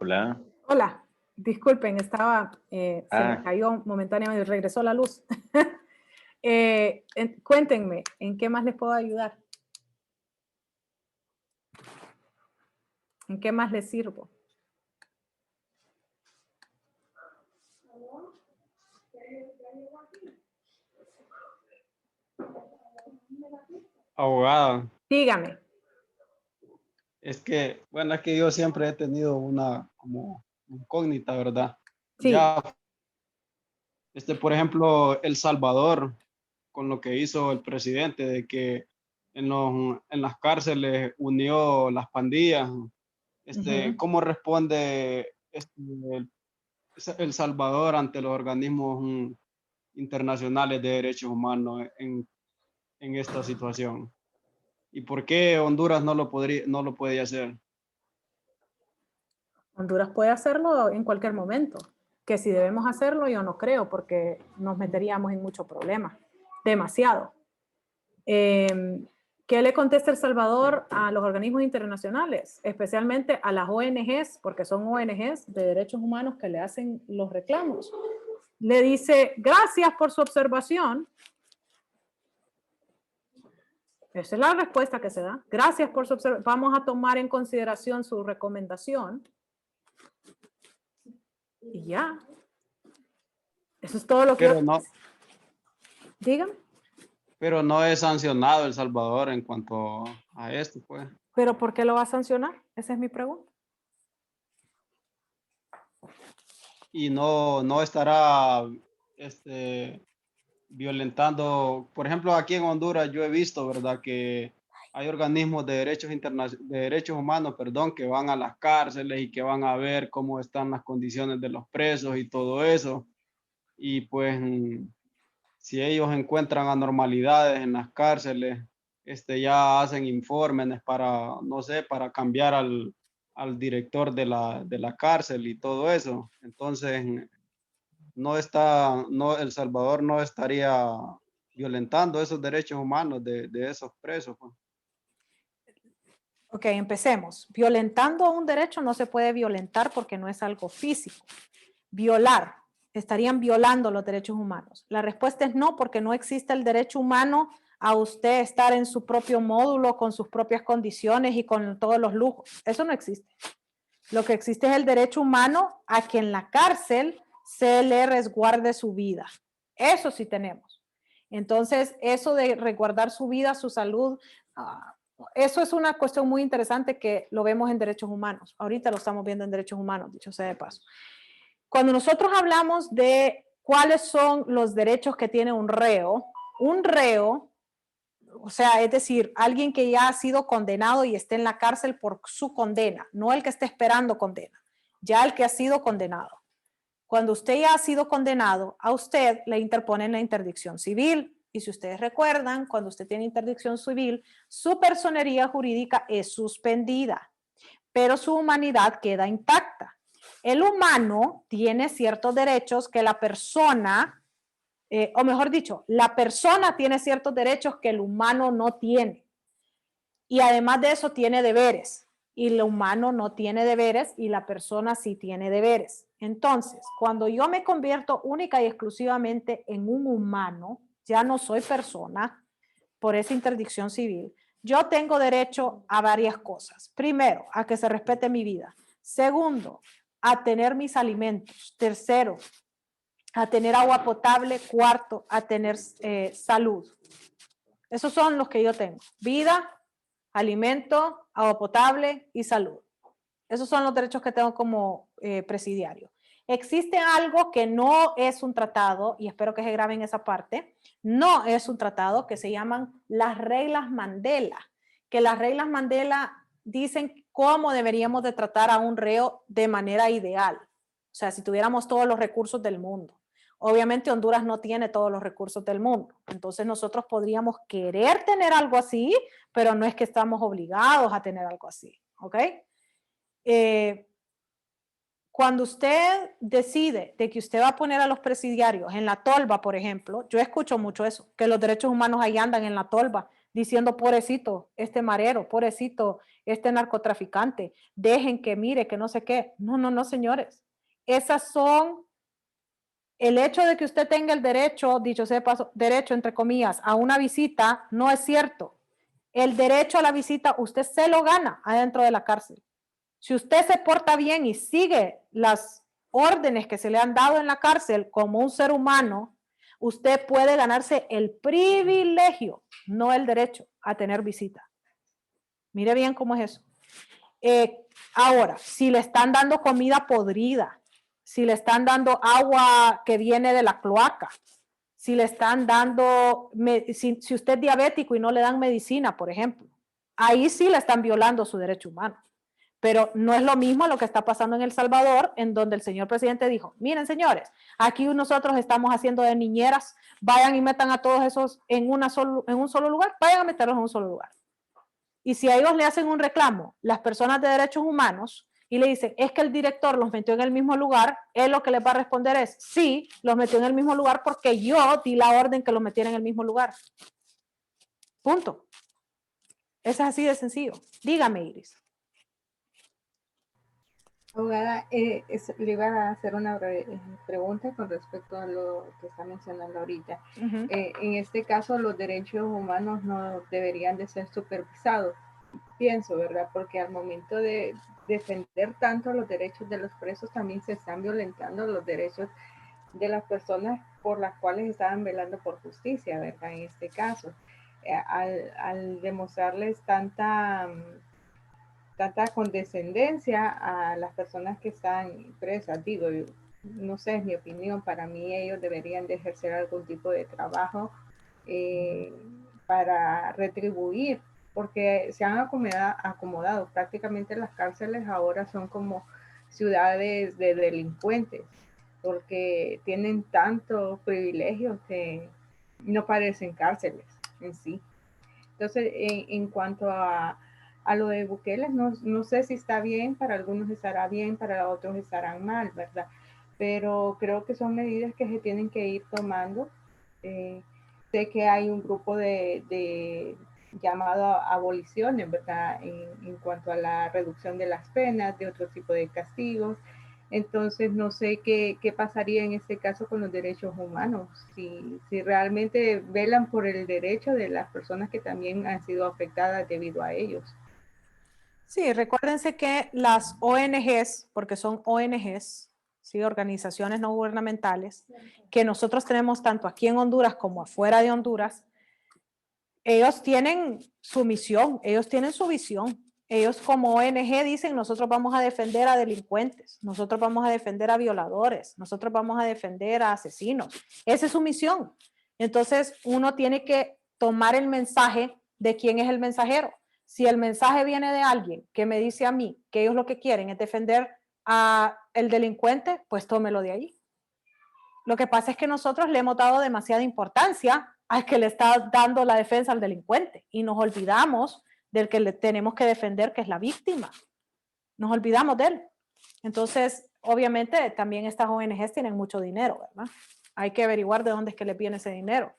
Hola. Hola, disculpen, se Ah. me cayó momentáneamente y regresó la luz. Cuéntenme, ¿en qué más les puedo ayudar? ¿En qué más les sirvo? Abogada, Dígame. es que, bueno, es que yo siempre he tenido una como incógnita, ¿verdad? Sí. Ya, por ejemplo, El Salvador, con lo que hizo el presidente, de que en las cárceles unió las pandillas, Ujú. ¿cómo responde El Salvador ante los organismos internacionales de derechos humanos en esta situación? ¿Y por qué Honduras no lo podía hacer? Honduras puede hacerlo en cualquier momento. Que si debemos hacerlo, yo no creo, porque nos meteríamos en mucho problema. Demasiado. ¿Qué le contesta El Salvador a los organismos internacionales? Especialmente a las ONGs, porque son ONGs de derechos humanos que le hacen los reclamos. Le dice, gracias por su observación. Esa es la respuesta que se da. Gracias por su observación. Vamos a tomar en consideración su recomendación. Y ya. Eso es todo lo que Pero no, Dígame. pero no es sancionado El Salvador en cuanto a esto, pues. ¿Pero por qué lo va a sancionar? Esa es mi pregunta. Y no estará violentando, por ejemplo, aquí en Honduras yo he visto, ¿verdad? Que hay organismos de de derechos humanos, perdón, que van a las cárceles y que van a ver cómo están las condiciones de los presos y todo eso. Y pues si ellos encuentran anormalidades en las cárceles, ya hacen informes para, no sé, para cambiar al director de la cárcel y todo eso. Entonces, El Salvador no estaría violentando esos derechos humanos de esos presos, pues. Ok, empecemos. Violentando un derecho no se puede violentar porque no es algo físico. Violar, estarían violando los derechos humanos. La respuesta es no, porque no existe el derecho humano a usted estar en su propio módulo con sus propias condiciones y con todos los lujos. Eso no existe. Lo que existe es el derecho humano a que en la cárcel se le resguarde su vida. Eso sí tenemos. Entonces, eso de resguardar su vida, su salud, eso es una cuestión muy interesante que lo vemos en derechos humanos. Ahorita lo estamos viendo en derechos humanos, dicho sea de paso. Cuando nosotros hablamos de cuáles son los derechos que tiene un reo, o sea, es decir, alguien que ya ha sido condenado y esté en la cárcel por su condena, no el que esté esperando condena, ya el que ha sido condenado. Cuando usted ya ha sido condenado, a usted le interponen la interdicción civil. Y si ustedes recuerdan, cuando usted tiene interdicción civil, su personería jurídica es suspendida, pero su humanidad queda intacta. El humano tiene ciertos derechos que la persona, o mejor dicho, la persona tiene ciertos derechos que el humano no tiene. Y además de eso tiene deberes. Y el humano no tiene deberes y la persona sí tiene deberes. Entonces, cuando yo me convierto única y exclusivamente en un humano, ya no soy persona por esa interdicción civil, yo tengo derecho a varias cosas. Primero, a que se respete mi vida. Segundo, a tener mis alimentos. Tercero, a tener agua potable. Cuarto, a tener salud. Esos son los que yo tengo. Vida, alimento, agua potable y salud. Esos son los derechos que tengo como presidiario. Existe algo que no es un tratado, y espero que se graben esa parte, no es un tratado, que se llaman las reglas Mandela, que las reglas Mandela dicen cómo deberíamos de tratar a un reo de manera ideal. O sea, si tuviéramos todos los recursos del mundo. Obviamente Honduras no tiene todos los recursos del mundo, entonces nosotros podríamos querer tener algo así, pero no es que estamos obligados a tener algo así, ¿ok? Cuando usted decide de que usted va a poner a los presidiarios en la tolva, por ejemplo, yo escucho mucho eso, que los derechos humanos ahí andan en la tolva. diciendo, pobrecito, este marero, pobrecito, este narcotraficante, dejen que mire, que no sé qué. No, no, no, señores. Esas son, el hecho de que usted tenga el derecho, dicho sea de paso, derecho, entre comillas, a una visita, no es cierto. El derecho a la visita, usted se lo gana adentro de la cárcel. Si usted se porta bien y sigue las órdenes que se le han dado en la cárcel como un ser humano, usted puede ganarse el privilegio, no el derecho a tener visita. Mire bien cómo es eso. Ahora, si le están dando comida podrida, si le están dando agua que viene de la cloaca, si le están dando, si usted es diabético y no le dan medicina, por ejemplo, ahí sí le están violando su derecho humano. Pero no es lo mismo lo que está pasando en El Salvador, en donde el señor presidente dijo, miren señores, aquí nosotros estamos haciendo de niñeras, vayan y metan a todos esos en un solo lugar, vayan a meterlos en un solo lugar. Y si a ellos le hacen un reclamo, las personas de derechos humanos, y le dicen, es que el director los metió en el mismo lugar, él lo que les va a responder es, sí, los metió en el mismo lugar porque yo di la orden que los metiera en el mismo lugar. Punto. Eso es así de sencillo. Dígame, Iris. Abogada, le iba a hacer una pregunta con respecto a lo que está mencionando ahorita. En este caso, los derechos humanos no deberían de ser supervisados, pienso, ¿verdad? Porque al momento de defender tanto los derechos de los presos, también se están violentando los derechos de las personas por las cuales estaban velando por justicia, ¿verdad? En este caso, al demostrarles tanta condescendencia a las personas que están presas, digo, no sé, es mi opinión, para mí ellos deberían de ejercer algún tipo de trabajo para retribuir, porque se han acomodado, prácticamente las cárceles ahora son como ciudades de delincuentes, porque tienen tantos privilegios que no parecen cárceles en sí. Entonces, en cuanto a lo de Bukele, no sé si está bien, para algunos estará bien, para otros estarán mal, ¿verdad? Pero creo que son medidas que se tienen que ir tomando. Sé que hay un grupo de llamado a aboliciones, ¿verdad? En cuanto a la reducción de las penas, de otro tipo de castigos. Entonces, no sé qué pasaría en este caso con los derechos humanos, si realmente velan por el derecho de las personas que también han sido afectadas debido a ellos. Sí, recuérdense que las ONGs, porque son ONGs, ¿sí? Organizaciones no gubernamentales, que nosotros tenemos tanto aquí en Honduras como afuera de Honduras, ellos tienen su misión, ellos tienen su visión. Ellos como ONG dicen, nosotros vamos a defender a delincuentes, nosotros vamos a defender a violadores, nosotros vamos a defender a asesinos. Esa es su misión. Entonces, uno tiene que tomar el mensaje de quién es el mensajero. Si el mensaje viene de alguien que me dice a mí que ellos lo que quieren es defender a el delincuente, pues tómelo de ahí. Lo que pasa es que nosotros le hemos dado demasiada importancia al que le está dando la defensa al delincuente y nos olvidamos del que le tenemos que defender, que es la víctima. Nos olvidamos de él. Entonces, obviamente, también estas ONGs tienen mucho dinero, ¿verdad? Hay que averiguar de dónde es que les viene ese dinero.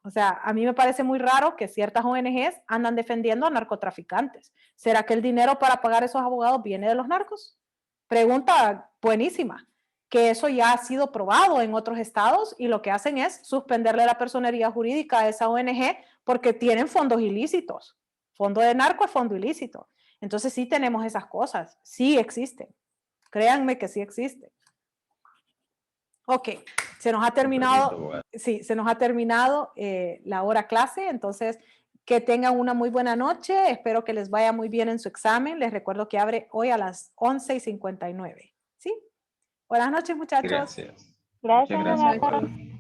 O sea, a mí me parece muy raro que ciertas ONGs andan defendiendo a narcotraficantes. ¿Será que el dinero para pagar esos abogados viene de los narcos? Pregunta buenísima, que eso ya ha sido probado en otros estados y lo que hacen es suspenderle la personería jurídica a esa ONG porque tienen fondos ilícitos. Fondo de narco es fondo ilícito. Entonces sí tenemos esas cosas, sí existen. Créanme que sí existen. Ok, se nos ha terminado, sí, se nos ha terminado la hora clase, entonces que tengan una muy buena noche, espero que les vaya muy bien en su examen, les recuerdo que abre hoy a las 11:59, ¿sí? Buenas noches, muchachos. Gracias. Gracias, Muchas gracias. abogada.